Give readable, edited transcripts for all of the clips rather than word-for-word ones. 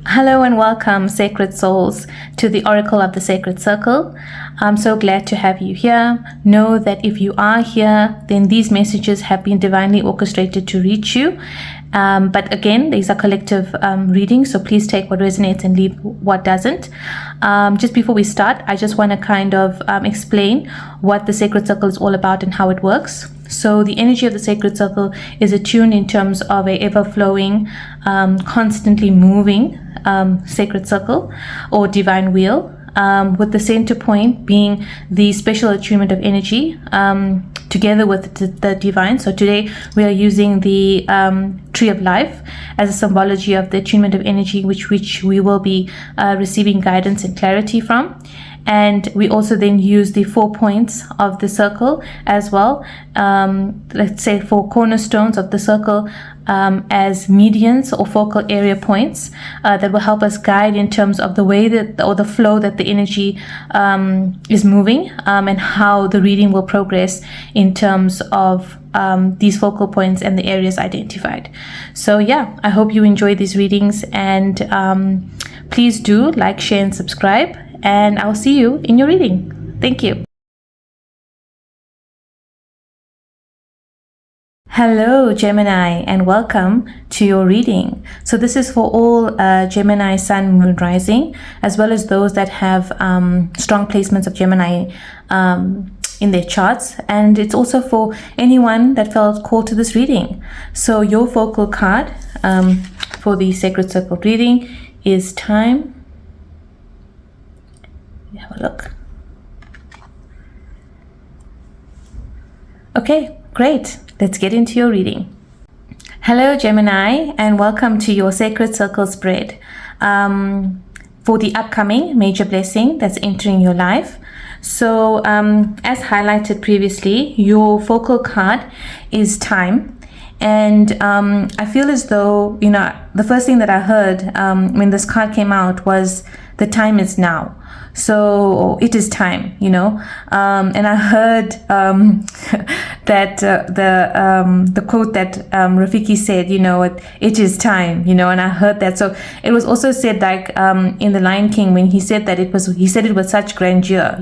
Hello and welcome, Sacred Souls, to the Oracle of the Sacred Circle. I'm so glad to have you here. Know that if you are here, then these messages have been divinely orchestrated to reach you. But again, these are collective readings, so please take what resonates and leave what doesn't. Just before we start, I just want to kind of explain what the Sacred Circle is all about and how it works. So the energy of the Sacred Circle is attuned in terms of a ever-flowing, constantly moving sacred circle or divine wheel, with the center point being the special attunement of energy together with the divine. So today we are using the tree of life as a symbology of the attunement of energy, which we will be receiving guidance and clarity from. And we also then use the 4 points of the circle as well, let's say 4 cornerstones of the circle, as medians or focal area points that will help us guide in terms of the way that, or the flow that the energy is moving, and how the reading will progress in terms of these focal points and the areas identified. So yeah, I hope you enjoy these readings, and please do like, share, and subscribe. And I'll see you in your reading. Thank you. Hello, Gemini, and welcome to your reading. So this is for all Gemini Sun, Moon, Rising, as well as those that have strong placements of Gemini in their charts. And it's also for anyone that felt called to this reading. So your focal card for the Sacred Circle reading is Time. Have a look. Okay, great. Let's get into your reading. Hello, Gemini, and welcome to your Sacred Circle spread for the upcoming major blessing that's entering your life. So, as highlighted previously, your focal card is Time. And I feel as though, the first thing that I heard when this card came out was the time is now. So it is time, and I heard that the quote that Rafiki said, it is time, and I heard that. So it was also said, like in The Lion King, when he said that he said it with such grandeur,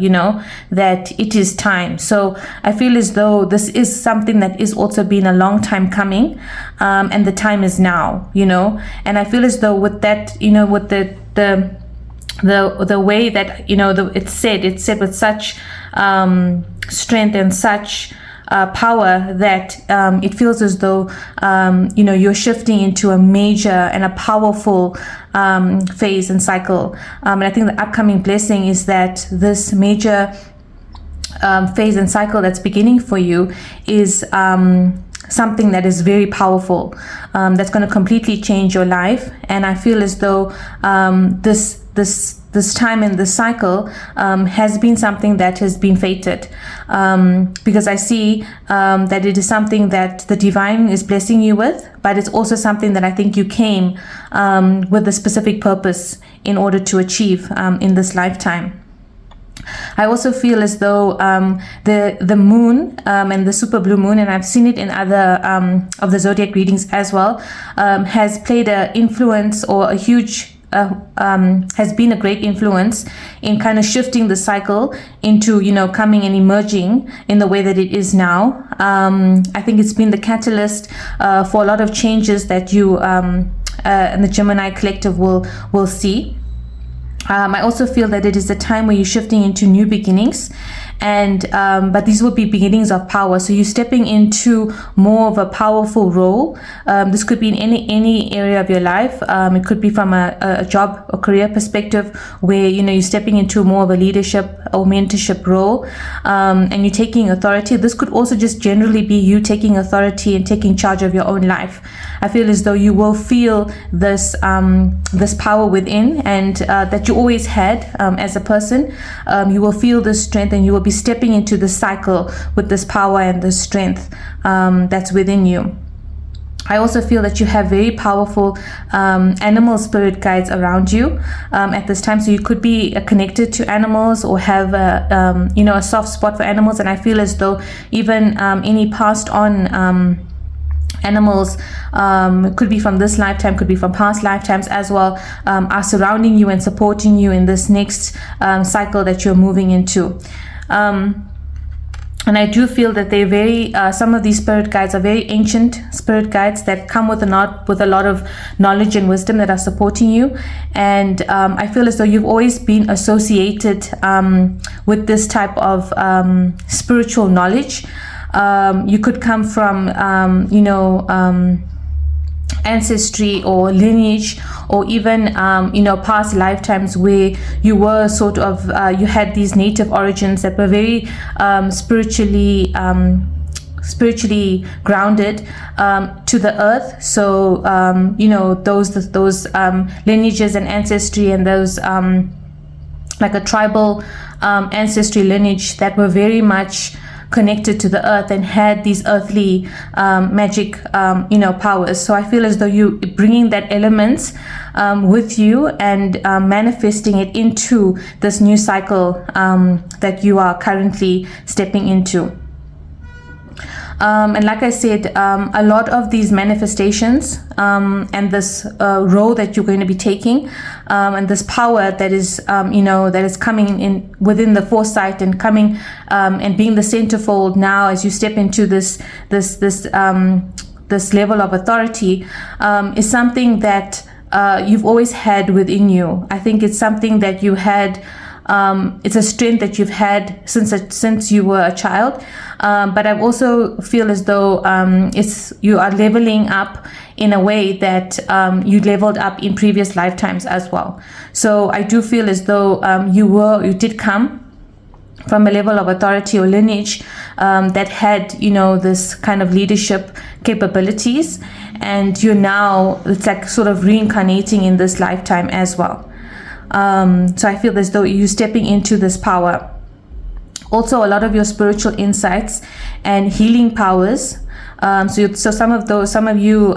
that it is time. So I feel as though this is something that is also been a long time coming, and the time is now, and I feel as though with that, with the way that it's said with such strength and such power that it feels as though you're shifting into a major and a powerful phase and cycle, and I think the upcoming blessing is that this major phase and cycle that's beginning for you is something that is very powerful, that's going to completely change your life. And I feel as though this time in this cycle has been something that has been fated, because I see that it is something that the divine is blessing you with, but it's also something that I think you came with a specific purpose in order to achieve in this lifetime. I also feel as though the moon and the super blue moon, and I've seen it in other of the zodiac readings as well, has played an influence, or a huge has been a great influence in kind of shifting the cycle into coming and emerging in the way that it is now. I think it's been the catalyst for a lot of changes that you and the Gemini collective will see. I also feel that it is a time where you're shifting into new beginnings, and but these will be beginnings of power. So you're stepping into more of a powerful role. This could be in any area of your life. It could be from a job or career perspective, where you're stepping into more of a leadership or mentorship role, and you're taking authority. This could also just generally be you taking authority and taking charge of your own life. I feel as though you will feel this this power within, and that you always had as a person. You will feel this strength, and you will be stepping into the cycle with this power and this strength that's within you. I also feel that you have very powerful animal spirit guides around you at this time. So you could be connected to animals, or have a soft spot for animals. And I feel as though even any passed on animals, could be from this lifetime, could be from past lifetimes as well, are surrounding you and supporting you in this next cycle that you're moving into. And I do feel that they're very, some of these spirit guides are very ancient spirit guides that come with a lot of knowledge and wisdom that are supporting you. And I feel as though you've always been associated with this type of spiritual knowledge. You could come from, ancestry or lineage, or even past lifetimes where you were sort of you had these native origins that were very spiritually grounded to the earth. So those lineages and ancestry, and those like a tribal ancestry lineage that were very much connected to the earth and had these earthly magic powers. So I feel as though you bringing that elements with you and manifesting it into this new cycle that you are currently stepping into. And like I said, a lot of these manifestations and this role that you're going to be taking, and this power that is that is coming in within the foresight and coming and being the centerfold now as you step into this level of authority, is something that you've always had within you. I think it's something that you had. It's a strength that you've had since you were a child, but I also feel as though you are leveling up in a way that you leveled up in previous lifetimes as well. So I do feel as though you did come from a level of authority or lineage that had this kind of leadership capabilities, and you're now, it's like sort of reincarnating in this lifetime as well. So I feel as though you're stepping into this power. Also, a lot of your spiritual insights and healing powers. So some of you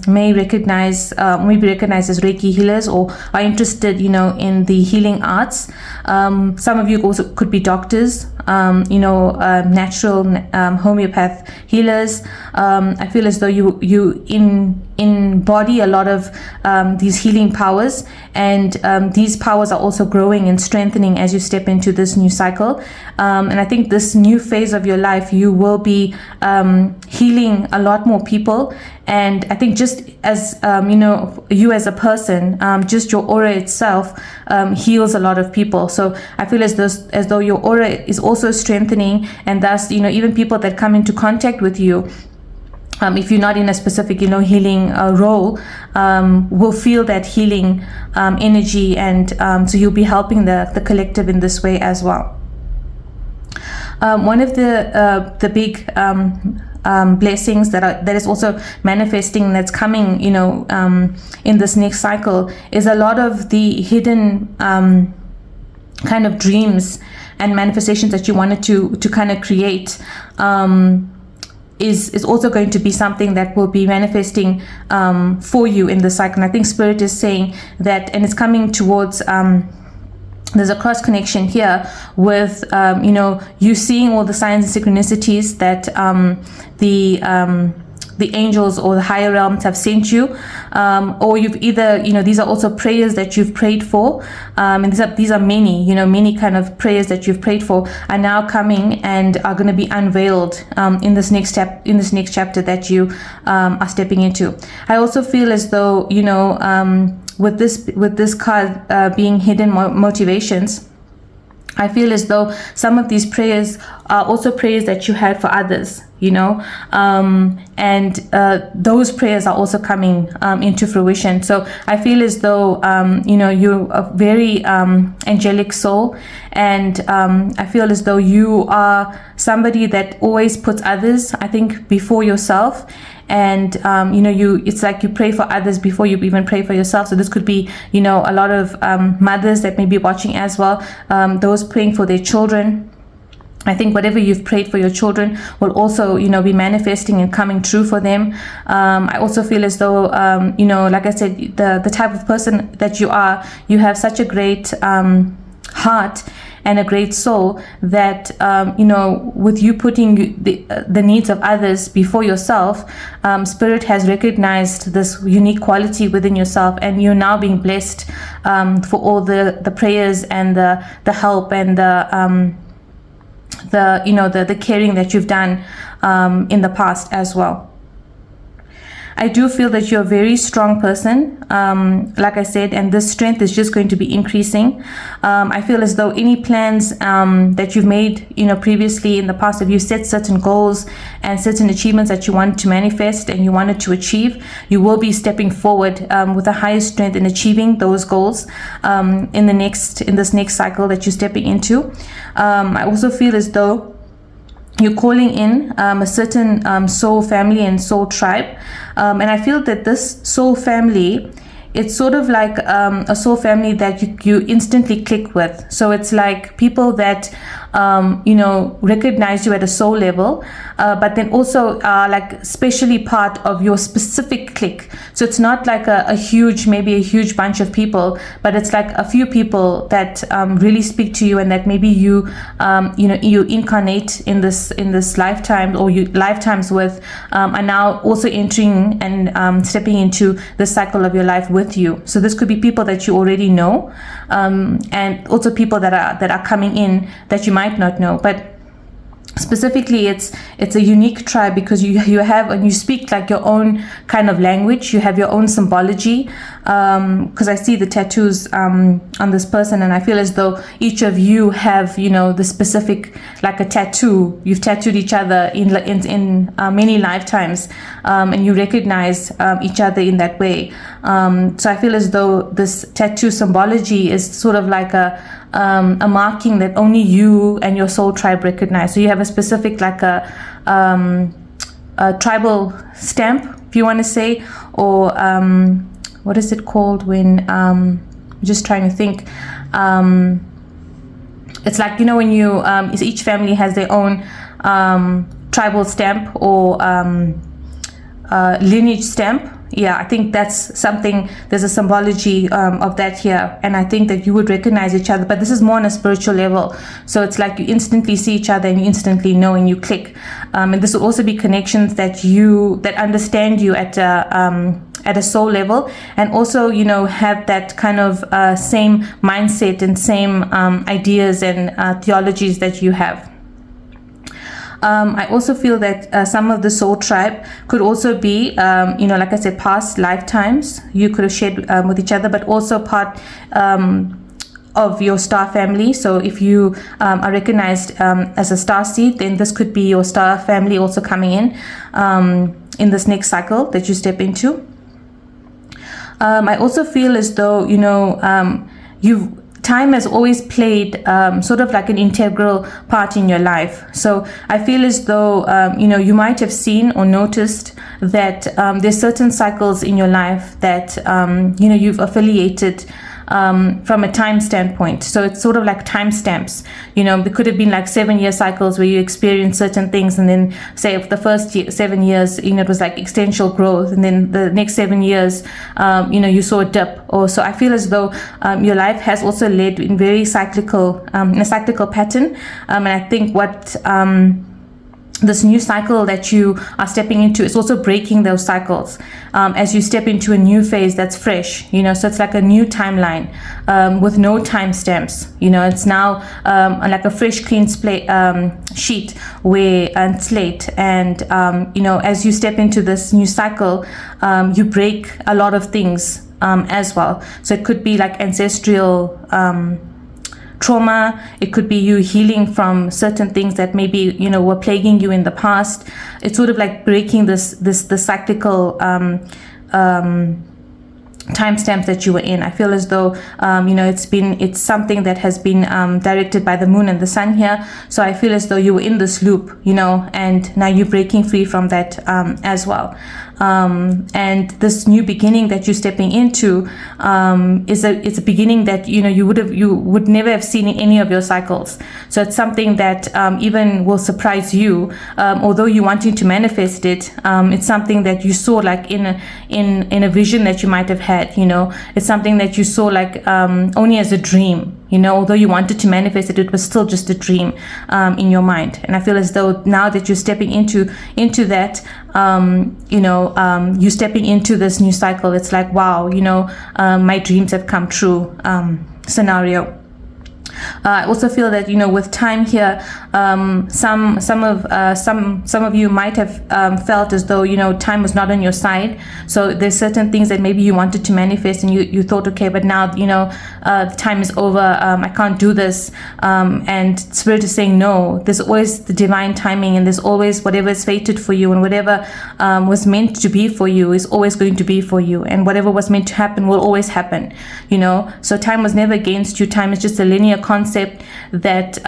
may be recognized as Reiki healers, or are interested, in the healing arts. Some of you also could be doctors, natural homeopath healers. I feel as though you embody a lot of these healing powers, and these powers are also growing and strengthening as you step into this new cycle. And I think this new phase of your life, you will be healing a lot more people. And I think just as you as a person, just your aura itself heals a lot of people. So I feel as though your aura is also strengthening, and thus even people that come into contact with you, if you're not in a specific healing role, will feel that healing energy, and so you'll be helping the collective in this way as well. One of the big blessings that is also manifesting, that's coming in this next cycle, is a lot of the hidden kind of dreams and manifestations that you wanted to kind of create. Is also going to be something that will be manifesting for you in the cycle. And I think Spirit is saying that, and it's coming towards there's a cross connection here with you seeing all the signs and synchronicities that the angels or the higher realms have sent you, or you've either these are also prayers that you've prayed for, and these are many kind of prayers that you've prayed for are now coming and are going to be unveiled in this next chapter that you are stepping into. I also feel as though with this card being hidden motivations, I feel as though some of these prayers are also prayers that you had for others, and those prayers are also coming into fruition. So I feel as though, you're a very angelic soul, and I feel as though you are somebody that always puts others, I think, before yourself. And it's like you pray for others before you even pray for yourself. So this could be a lot of mothers that may be watching as well, those praying for their children. I think whatever you've prayed for your children will also be manifesting and coming true for them. I also feel as though like I said, the type of person that you are, you have such a great heart and a great soul that, with you putting the needs of others before yourself, Spirit has recognized this unique quality within yourself, and you're now being blessed for all the prayers and the help and the caring that you've done in the past as well. I do feel that you're a very strong person, like I said, and this strength is just going to be increasing. I feel as though any plans that you've made, previously in the past, if you set certain goals and certain achievements that you wanted to manifest and you wanted to achieve, you will be stepping forward with a higher strength in achieving those goals in this next cycle that you're stepping into. I also feel as though you're calling in a certain soul family and soul tribe, and I feel that this soul family, it's sort of like a soul family that you instantly click with. So it's like people that recognize you at a soul level, but then also are like specially part of your specific clique. So it's not like a huge bunch of people, but it's like a few people that really speak to you, and that maybe you incarnate in this lifetime, or you lifetimes with, are now also entering and stepping into the cycle of your life with you. So this could be people that you already know, and also people that are coming in that you might not know. But specifically, it's a unique tribe because you have, and you speak like your own kind of language. You have your own symbology, because I see the tattoos on this person, and I feel as though each of you have the specific, like a tattoo. You've tattooed each other in many lifetimes, and you recognize each other in that way. So I feel as though this tattoo symbology is sort of like a marking that only you and your soul tribe recognize. So you have a specific, like a tribal stamp, if you want to say, or what is it called when I'm just trying to think. It's like, when you each family has their own tribal stamp or lineage stamp. Yeah, I think that's something, there's a symbology of that here, and I think that you would recognize each other, but this is more on a spiritual level. So it's like you instantly see each other and you instantly know, and you click. And this will also be connections that understand you at a soul level, and also have that kind of same mindset and same ideas and theologies that you have. I also feel that some of the soul tribe could also be, like I said, past lifetimes you could have shared with each other, but also part of your star family. So if you are recognized as a star seed, then this could be your star family also coming in this next cycle that you step into. I also feel as though, time has always played sort of like an integral part in your life. So I feel as though, you might have seen or noticed that there's certain cycles in your life that, you've affiliated from a time standpoint. So it's sort of like timestamps. There could have been like 7-year cycles where you experience certain things, and then say the first 7 years, it was like exponential growth, and then the next 7 years, you saw a dip. Or so I feel as though your life has also led in very cyclical, in a cyclical pattern, and I think what this new cycle that you are stepping into is also breaking those cycles as you step into a new phase that's fresh, so it's like a new timeline with no timestamps. It's now like a fresh, clean sheet and slate, and as you step into this new cycle, you break a lot of things as well. So it could be like ancestral trauma. It could be you healing from certain things that maybe were plaguing you in the past. It's sort of like breaking the cyclical timestamps that you were in. I feel as though it's something that has been directed by the moon and the sun here. So I feel as though you were in this loop, and now you're breaking free from that as well. and this new beginning that you're stepping into it's a beginning that you would never have seen in any of your cycles. So it's something that even will surprise you, although you're wanting to manifest it. It's something that you saw like in a vision that you might have had. It's something that you saw like only as a dream. Although you wanted to manifest it, it was still just a dream in your mind. And I feel as though now that you're stepping into that, you're stepping into this new cycle. It's like, wow, my dreams have come true scenario. I also feel that with time here, some of you might have felt as though time was not on your side. So there's certain things that maybe you wanted to manifest, and you thought, okay, but now the time is over. I can't do this. And Spirit is saying no. There's always the divine timing, and there's always whatever is fated for you, and whatever was meant to be for you is always going to be for you, and whatever was meant to happen will always happen. So time was never against you. Time is just a linear concept that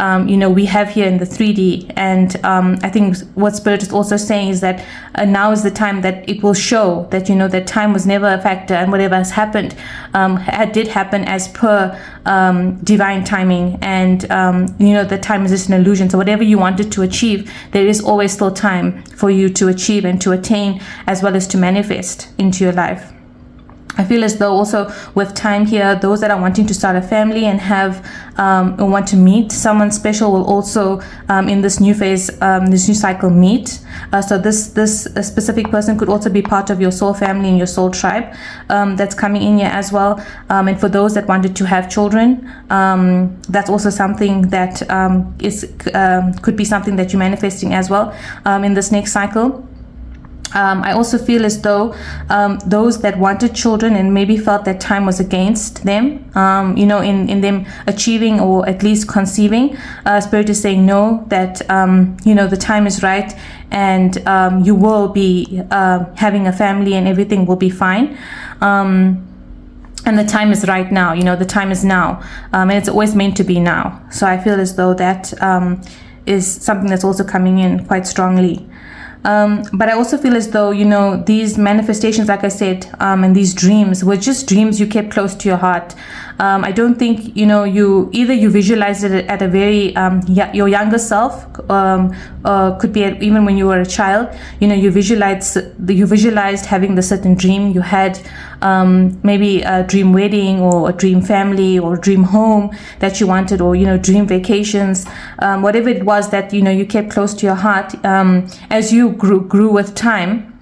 we have here in the 3D. And I think what Spirit is also saying is that now is the time that it will show that that time was never a factor, and whatever has happened did happen as per divine timing. And the time is just an illusion. So whatever you wanted to achieve, there is always still time for you to achieve and to attain, as well as to manifest into your life. I feel as though also with time here, those that are wanting to start a family and or want to meet someone special will also in this new phase, this new cycle meet. So this specific person could also be part of your soul family and your soul tribe that's coming in here as well. And for those that wanted to have children, that's also something that could be something that you're manifesting as well in this next cycle. I also feel as though those that wanted children and maybe felt that time was against them, in them achieving or at least conceiving, Spirit is saying no, that, the time is right, and you will be having a family and everything will be fine. And the time is right now, the time is now, and it's always meant to be now. So I feel as though that is something that's also coming in quite strongly. But I also feel as though, these manifestations, like I said, and these dreams were just dreams you kept close to your heart. I don't think, you visualized it at a very, your younger self, could be even when you were a child, you visualized having the certain dream. You had maybe a dream wedding or a dream family or a dream home that you wanted, or, dream vacations, whatever it was that, you kept close to your heart. As you grew with time,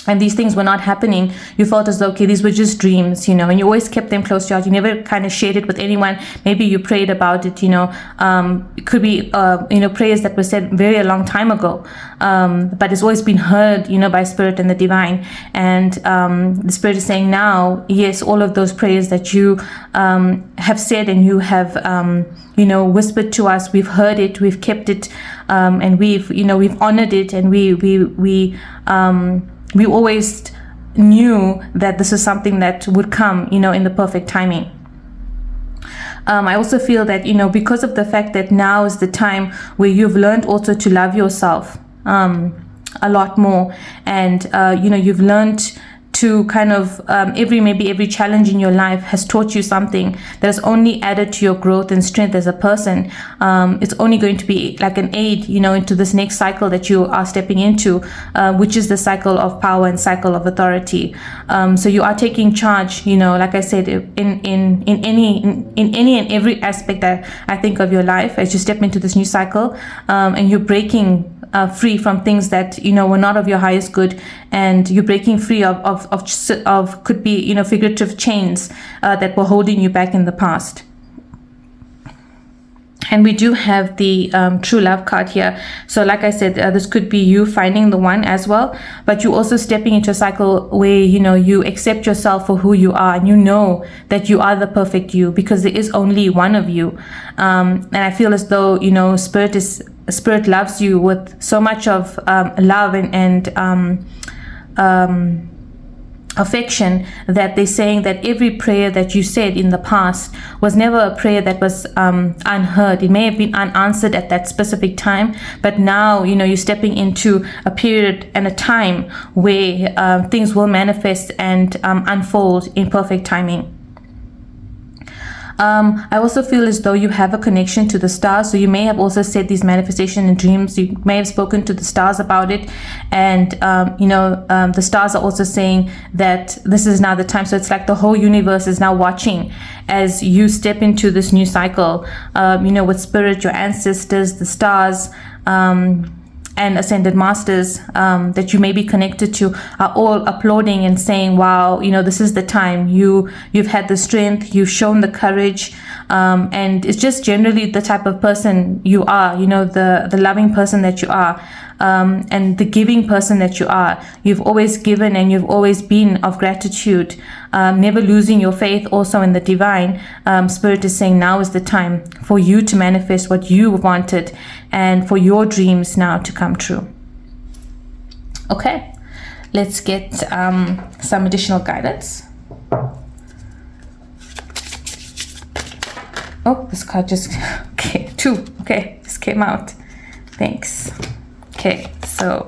and these things were not happening, you felt as though, okay, these were just dreams, and you always kept them close to your heart. You never kind of shared it with anyone. Maybe you prayed about it, it could be, prayers that were said very a long time ago, but it's always been heard, by Spirit and the divine. And the Spirit is saying now, yes, all of those prayers that you have said and you have, whispered to us, we've heard it, we've kept it, and we've honored it, and we always knew that this is something that would come, in the perfect timing. I also feel that, because of the fact that now is the time where you've learned also to love yourself a lot more, and, you've learned to kind of every challenge in your life has taught you something that has only added to your growth and strength as a person. It's only going to be like an aid, into this next cycle that you are stepping into, which is the cycle of power and cycle of authority. So you are taking charge, like I said, in any and every aspect that I think of your life as you step into this new cycle, and you're breaking free from things that were not of your highest good, and you're breaking free of could be figurative chains that were holding you back in the past. And we do have the true love card here. So like I said, this could be you finding the one as well, but you also stepping into a cycle where you accept yourself for who you are, and you know that you are the perfect you, because there is only one of you. And I feel as though Spirit loves you with so much of love and affection, that they're saying that every prayer that you said in the past was never a prayer that was unheard. It may have been unanswered at that specific time, but now, you know, you're stepping into a period and a time where things will manifest and unfold in perfect timing. I also feel as though you have a connection to the stars. So you may have also said these manifestation in dreams. You may have spoken to the stars about it. And, the stars are also saying that this is now the time. So it's like the whole universe is now watching as you step into this new cycle, with spirit, your ancestors, the stars, and ascended masters that you may be connected to are all applauding and saying, wow, this is the time. You've had the strength, you've shown the courage, and it's just generally the type of person you are, the loving person that you are, and the giving person that you are. You've always given and you've always been of gratitude, never losing your faith also in the divine. Spirit is saying now is the time for you to manifest what you wanted and for your dreams now to come true. Okay, let's get some additional guidance. Oh, this card just, okay, 2, okay, just came out. Thanks. Okay, so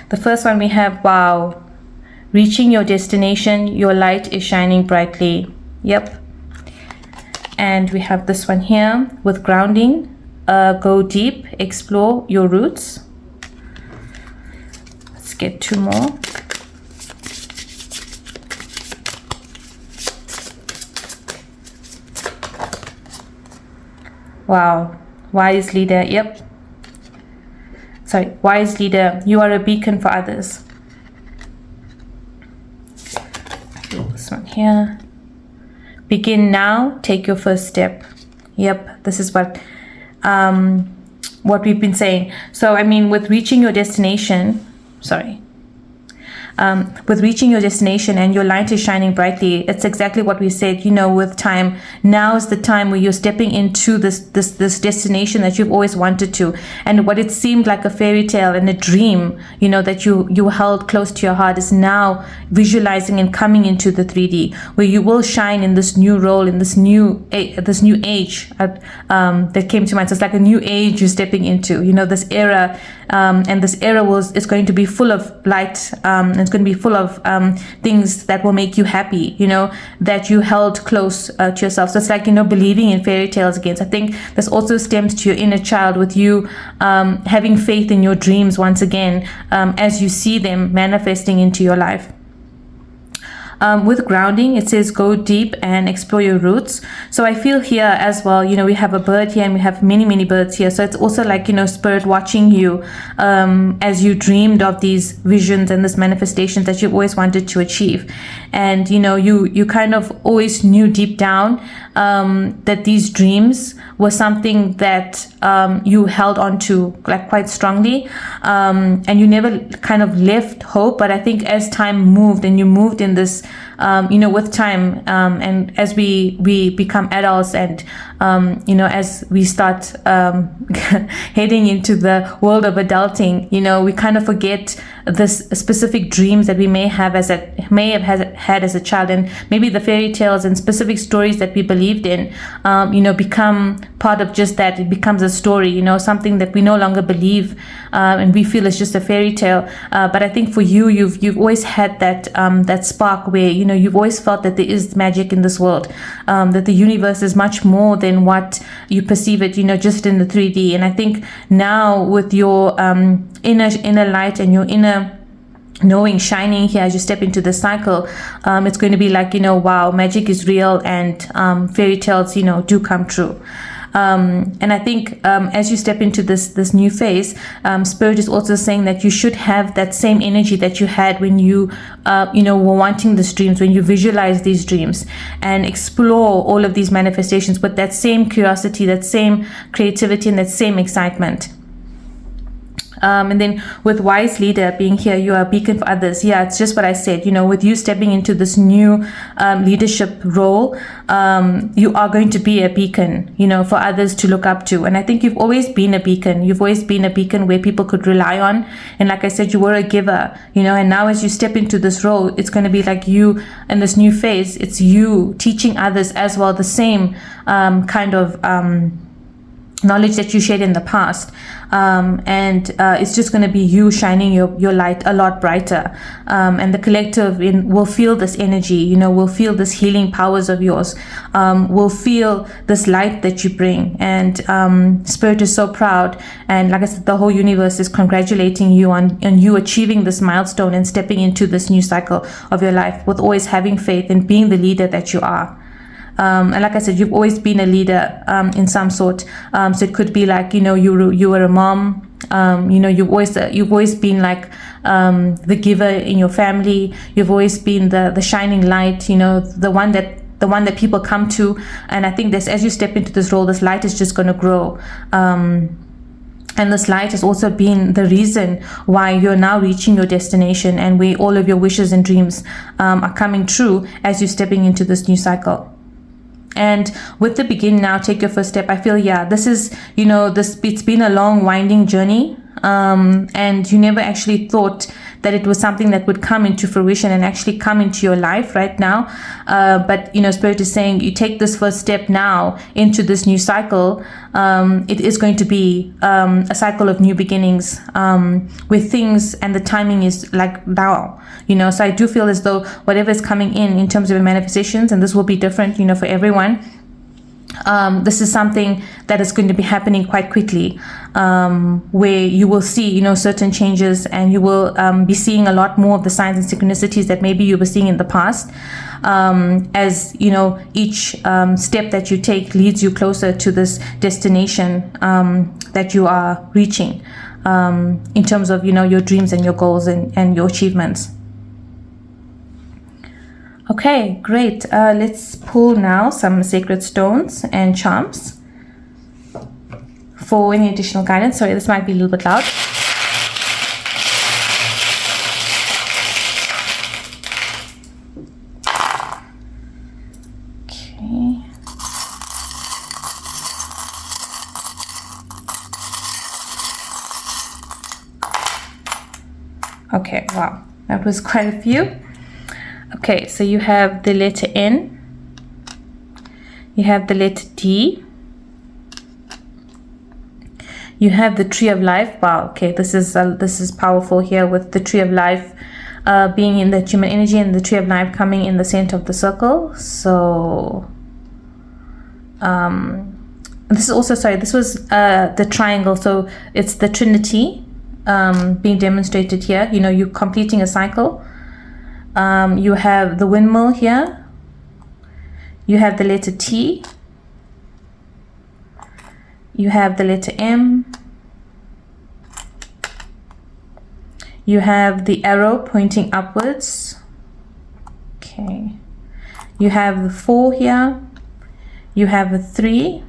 the first one we have, wow, reaching your destination, your light is shining brightly. Yep. And we have this one here with grounding, go deep, explore your roots. Let's get 2 more. Wow, wise leader, yep. Sorry, wise leader, you are a beacon for others. This one here. Begin now, take your first step. Yep, this is what we've been saying. So, I mean, with reaching your destination, with reaching your destination and your light is shining brightly, it's exactly what we said, with time. Now is the time where you're stepping into this destination that you've always wanted to. And what it seemed like a fairy tale and a dream, that you held close to your heart, is now visualizing and coming into the 3D, where you will shine in this new role, in this new age that came to mind. So it's like a new age you're stepping into, this era, and this era is going to be full of light, and it's going to be full of things that will make you happy, that you held close to yourself. So it's like, believing in fairy tales again. So I think this also stems to your inner child, with you having faith in your dreams once again, as you see them manifesting into your life. With grounding, it says go deep and explore your roots. So I feel here as well, we have a bird here and we have many, many birds here. So it's also like, spirit watching you as you dreamed of these visions and this manifestations that you've always wanted to achieve. And, you kind of always knew deep down that these dreams were something that you held on to like quite strongly, and you never kind of left hope. But I think as time moved and you moved in this, with time, and as we become adults and, as we start heading into the world of adulting, we kind of forget this specific dreams that we may have had as a child, and maybe the fairy tales and specific stories that we believed in, become part of just that. It becomes a story, something that we no longer believe, and we feel it's just a fairy tale. But I think for you, you've always had that spark where, you've always felt that there is magic in this world, that the universe is much more than what you perceive it, just in the 3D. And I think now with your inner light and your inner knowing shining here as you step into the cycle, it's going to be like, wow, magic is real, and fairy tales, do come true. And I think as you step into this new phase, Spirit is also saying that you should have that same energy that you had when you were wanting these dreams, when you visualize these dreams, and explore all of these manifestations with that same curiosity, that same creativity, and that same excitement. And then with wise leader being here, you are a beacon for others. Yeah, it's just what I said. With you stepping into this new leadership role, you are going to be a beacon, for others to look up to. And I think you've always been a beacon. You've always been a beacon where people could rely on. And like I said, you were a giver, and now as you step into this role, it's going to be like you in this new phase. It's you teaching others as well, the same kind of knowledge that you shared in the past, and it's just going to be you shining your light a lot brighter, and the collective will feel this energy, will feel this healing powers of yours, will feel this light that you bring. And Spirit is so proud, and like I said, the whole universe is congratulating you on you achieving this milestone and stepping into this new cycle of your life with always having faith and being the leader that you are. And like I said, you've always been a leader in some sort. So it could be like, you were a mom. You've always been like the giver in your family. You've always been the shining light. The one that people come to. And I think as you step into this role, this light is just going to grow. And this light has also been the reason why you're now reaching your destination, and where all of your wishes and dreams are coming true as you're stepping into this new cycle. And with the begin now, take your first step. I feel, this is, it's been a long winding journey. And you never actually thought that it was something that would come into fruition and actually come into your life right now. But, Spirit is saying you take this first step now into this new cycle. It is going to be a cycle of new beginnings, where things and the timing is like now, so I do feel as though whatever is coming in terms of your manifestations, and this will be different, for everyone. This is something that is going to be happening quite quickly, where you will see, certain changes, and you will be seeing a lot more of the signs and synchronicities that maybe you were seeing in the past, as each step that you take leads you closer to this destination that you are reaching, in terms of your dreams and your goals and your achievements. Okay, great. Let's pull now some sacred stones and charms for any additional guidance. Sorry, this might be a little bit loud. Okay. Okay, wow, that was quite a few. Okay, so you have the letter N, you have the letter D, you have the tree of life. Wow, okay, this is powerful here, with the tree of life being in the human energy and the tree of life coming in the center of the circle. So this is also, this was the triangle, so it's the Trinity being demonstrated here. You're completing a cycle. You have the windmill here, you have the letter T, you have the letter M, you have the arrow pointing upwards. Okay, you have the 4 here, you have a 3,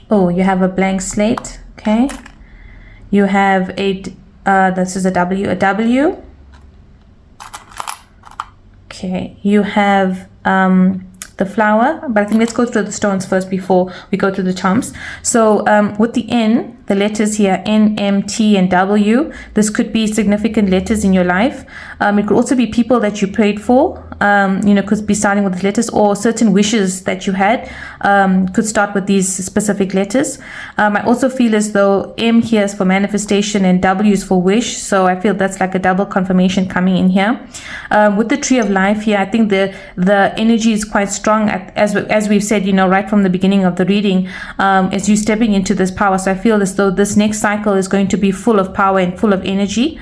oh, you have a blank slate. Okay, you have this is a W. Okay, you have the flower, but I think let's go through the stones first before we go to the charms. So with the N, the letters here, N, M, T, and W, this could be significant letters in your life. It could also be people that you prayed for, could be starting with letters, or certain wishes that you had could start with these specific letters. I also feel as though M here is for manifestation and W is for wish, so I feel that's like a double confirmation coming in here. With the tree of life here, I think the energy is quite strong, as we've said, right from the beginning of the reading, as you stepping into this power. So I feel as though this next cycle is going to be full of power and full of energy,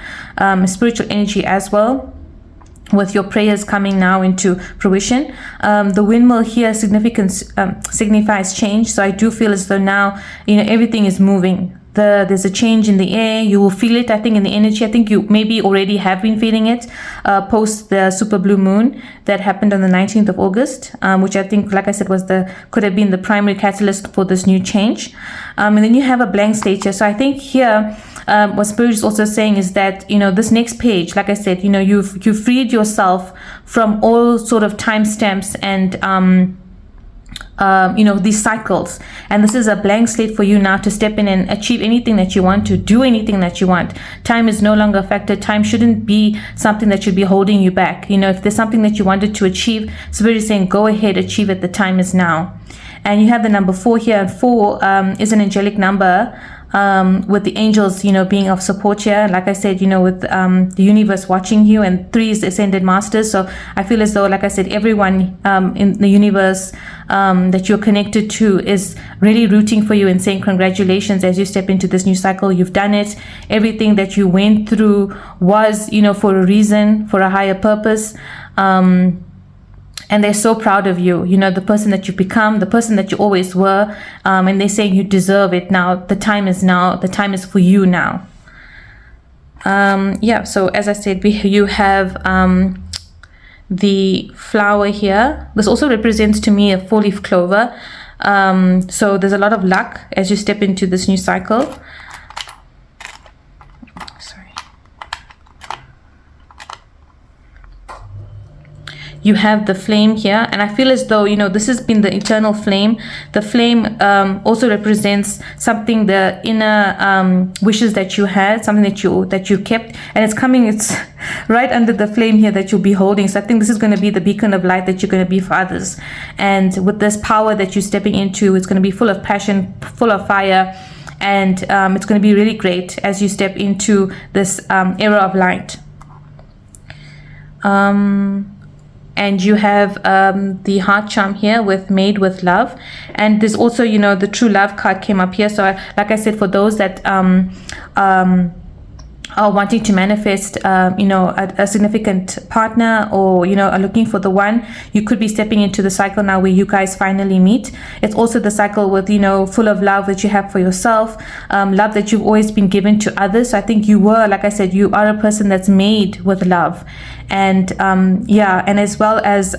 spiritual energy as well, with your prayers coming now into fruition. The windmill here signifies change. So I do feel as though now, everything is moving. there's a change in the air. You will feel it, I think, in the energy. I think you maybe already have been feeling it post the super blue moon that happened on the 19th of August, which I think, like I said, could have been the primary catalyst for this new change. And then you have a blank slate here. So I think here, what Spirit is also saying is that, this next page, like I said, you've freed yourself from all sort of timestamps and these cycles, and this is a blank slate for you now to step in and achieve anything that you want, to do anything that you want. Time is no longer a factor. Time shouldn't be something that should be holding you back. If there's something that you wanted to achieve, Spirit is saying go ahead, achieve it. The time is now. And you have the number 4 here, and 4 is an angelic number, with the angels, being of support here. Like I said, with the universe watching you, and 3 is the ascended masters. So I feel as though, like I said, everyone in the universe that you're connected to is really rooting for you and saying congratulations as you step into this new cycle. You've done it. Everything that you went through was, for a reason, for a higher purpose. And they're so proud of you, the person that you become, the person that you always were. And they're saying you deserve it now. The time is now. The time is for you now. So as I said, you have the flower here. This also represents to me a 4-leaf clover. So there's a lot of luck as you step into this new cycle. You have the flame here, and I feel as though, this has been the eternal flame. The flame also represents something, the inner wishes that you had, something that you kept, and it's right under the flame here that you'll be holding. So I think this is going to be the beacon of light that you're going to be for others. And with this power that you're stepping into, it's going to be full of passion, full of fire, and it's going to be really great as you step into this era of light. And you have the heart charm here with made with love, and there's also the true love card came up here. So like I said, for those that are wanting to manifest a significant partner, or are looking for the one, you could be stepping into the cycle now where you guys finally meet. It's also the cycle with full of love that you have for yourself, love that you've always been given to others. So I think you were, like I said, you are a person that's made with love. And and as well as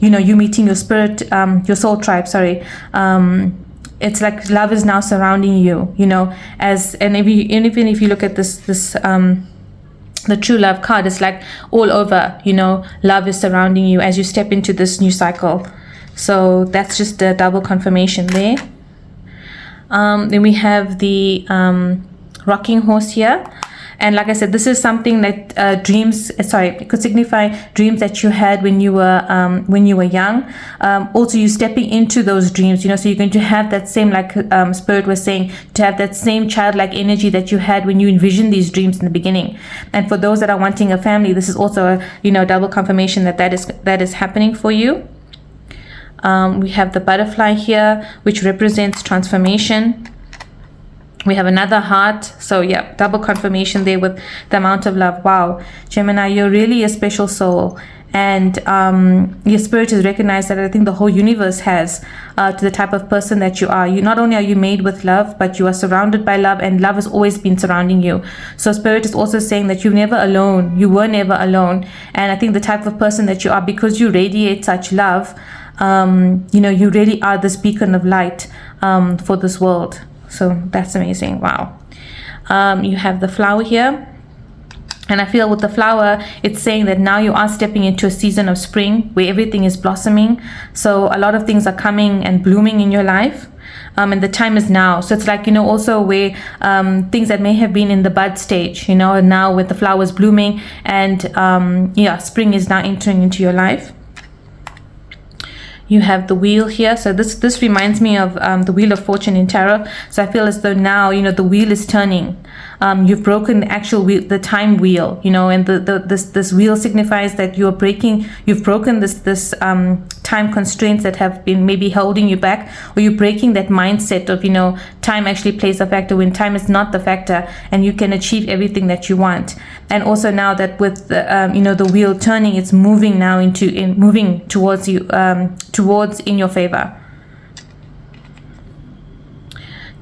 you meeting your spirit, your soul tribe, it's like love is now surrounding you, and even if you look at this the true love card, it's like all over, love is surrounding you as you step into this new cycle. So that's just a double confirmation there. Then we have the rocking horse here. And like I said, this is something that it could signify dreams that you had when you were young. Also, you stepping into those dreams, so you're going to have that same, like Spirit was saying, to have that same childlike energy that you had when you envisioned these dreams in the beginning. And for those that are wanting a family, this is also a double confirmation that is happening for you. We have the butterfly here, which represents transformation. We have another heart. So yeah, double confirmation there with the amount of love. Wow, Gemini, you're really a special soul. And your spirit has recognized that. I think the whole universe has, to the type of person that you are. You not only are you made with love, but you are surrounded by love, and love has always been surrounding you. So spirit is also saying that you're never alone. You were never alone. And I think the type of person that you are, because you radiate such love, you really are this beacon of light for this world. So that's amazing. Wow. You have the flower here. And I feel with the flower, it's saying that now you are stepping into a season of spring where everything is blossoming. So a lot of things are coming and blooming in your life. And the time is now. So it's like, also where things that may have been in the bud stage, now with the flowers blooming, and spring is now entering into your life. You have the wheel here. So this reminds me of the wheel of fortune in tarot. So I feel as though now, the wheel is turning. You've broken the actual wheel, the time wheel, and this wheel signifies that you've broken this time constraints that have been maybe holding you back, or you're breaking that mindset of, time actually plays a factor when time is not the factor, and you can achieve everything that you want. And also now that with the wheel turning, it's moving now moving towards you, towards in your favor.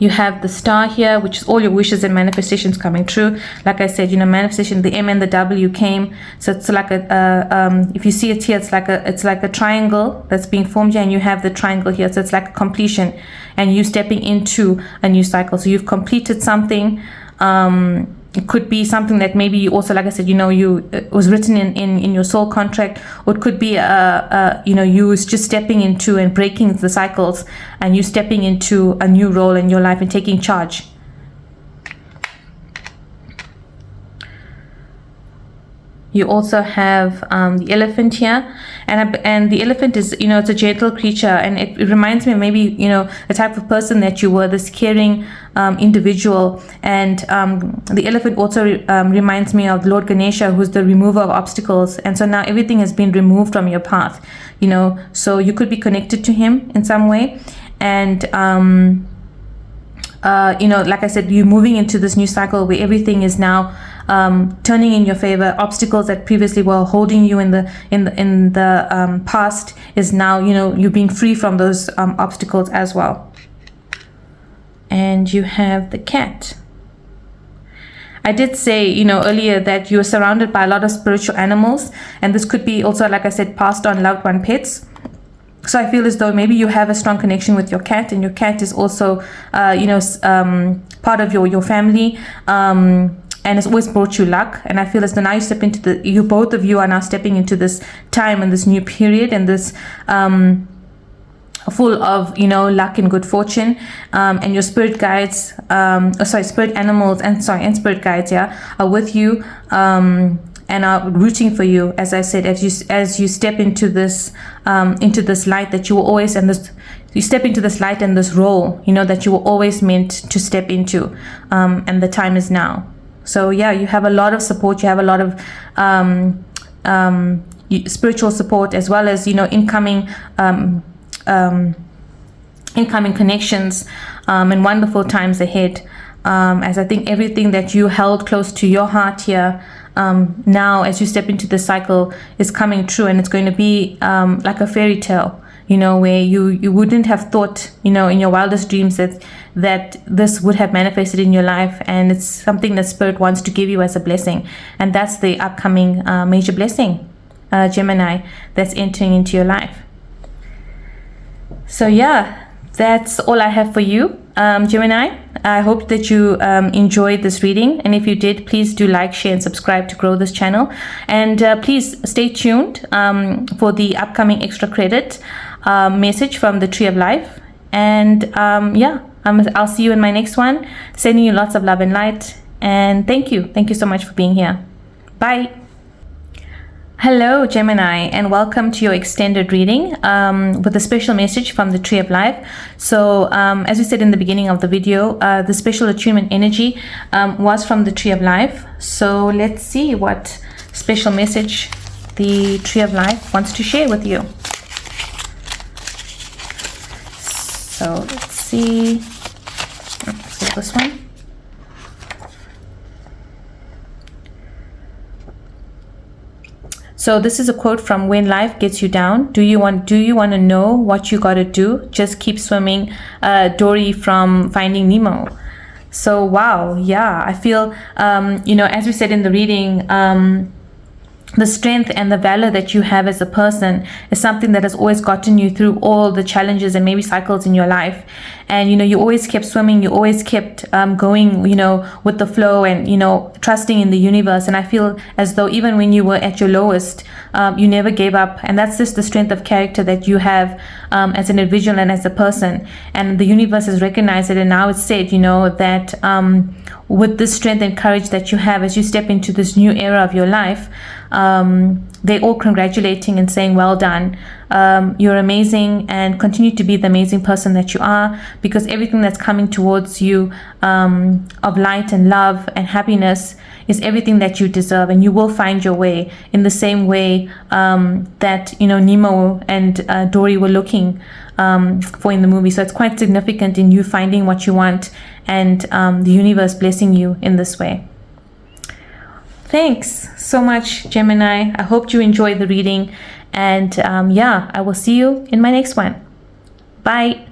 You have the star here, which is all your wishes and manifestations coming true. Like I said, manifestation, the M and the W came. So it's like if you see it here, it's like a triangle that's being formed here, and you have the triangle here. So it's like a completion, and you stepping into a new cycle. So you've completed something. It could be something that maybe you also, like I said, it was written in your soul contract, or it could be you was just stepping into and breaking the cycles, and you stepping into a new role in your life and taking charge. You also have the elephant here, and the elephant is, it's a gentle creature, and it reminds me of maybe, the type of person that you were, this caring individual. And the elephant also reminds me of Lord Ganesha, who's the remover of obstacles. And so now everything has been removed from your path, so you could be connected to him in some way. And like I said, you're moving into this new cycle where everything is now turning in your favor. Obstacles that previously were holding you in the past is now, you're being free from those obstacles as well. And you have the cat. I did say, earlier that you're surrounded by a lot of spiritual animals, and this could be also, like I said, passed on loved one pets. So I feel as though maybe you have a strong connection with your cat, and your cat is also, part of your family, and it's always brought you luck. And I feel as though now both of you are now stepping into this time and this new period, and this full of luck and good fortune, and your spirit guides, spirit animals and spirit guides, are with you, and are rooting for you, as I said, as you step into this light that you were always, you step into this light and this role, that you were always meant to step into, and the time is now. So yeah, you have a lot of support. You have a lot of spiritual support, as well as incoming connections, and wonderful times ahead. As I think everything that you held close to your heart here, now as you step into the cycle, is coming true, and it's going to be like a fairy tale, where you wouldn't have thought, in your wildest dreams that this would have manifested in your life. And it's something that Spirit wants to give you as a blessing, and that's the upcoming major blessing, Gemini, that's entering into your life. So yeah, that's all I have for you, Gemini. I hope that you enjoyed this reading, and if you did, please do like, share, and subscribe to grow this channel. And please stay tuned for the upcoming extra credit message from the Tree of Life. And I'll see you in my next one. Sending you lots of love and light, and thank you so much for being here. Bye. Hello, Gemini, and welcome to your extended reading with a special message from the Tree of Life. So as we said in the beginning of the video, the special attunement energy was from the Tree of Life. So let's see what special message the Tree of Life wants to share with you. So let's see. Let's get this one. So this is a quote from When Life Gets You Down. Do you want to know what you gotta do? Just keep swimming. Dory from Finding Nemo. So wow, yeah, I feel as we said in the reading, the strength and the valor that you have as a person is something that has always gotten you through all the challenges and maybe cycles in your life. And you always kept swimming, you always kept going with the flow, and trusting in the universe. And I feel as though even when you were at your lowest, you never gave up. And that's just the strength of character that you have as an individual and as a person. And the universe has recognized it, and now it's said that with this strength and courage that you have as you step into this new era of your life, they're all congratulating and saying, well done. You're amazing, and continue to be the amazing person that you are, because everything that's coming towards you of light and love and happiness is everything that you deserve, and you will find your way in the same way that Nemo and Dory were looking for in the movie. So it's quite significant in you finding what you want, and the universe blessing you in this way. Thanks so much, Gemini. I hope you enjoyed the reading, and I will see you in my next one. Bye.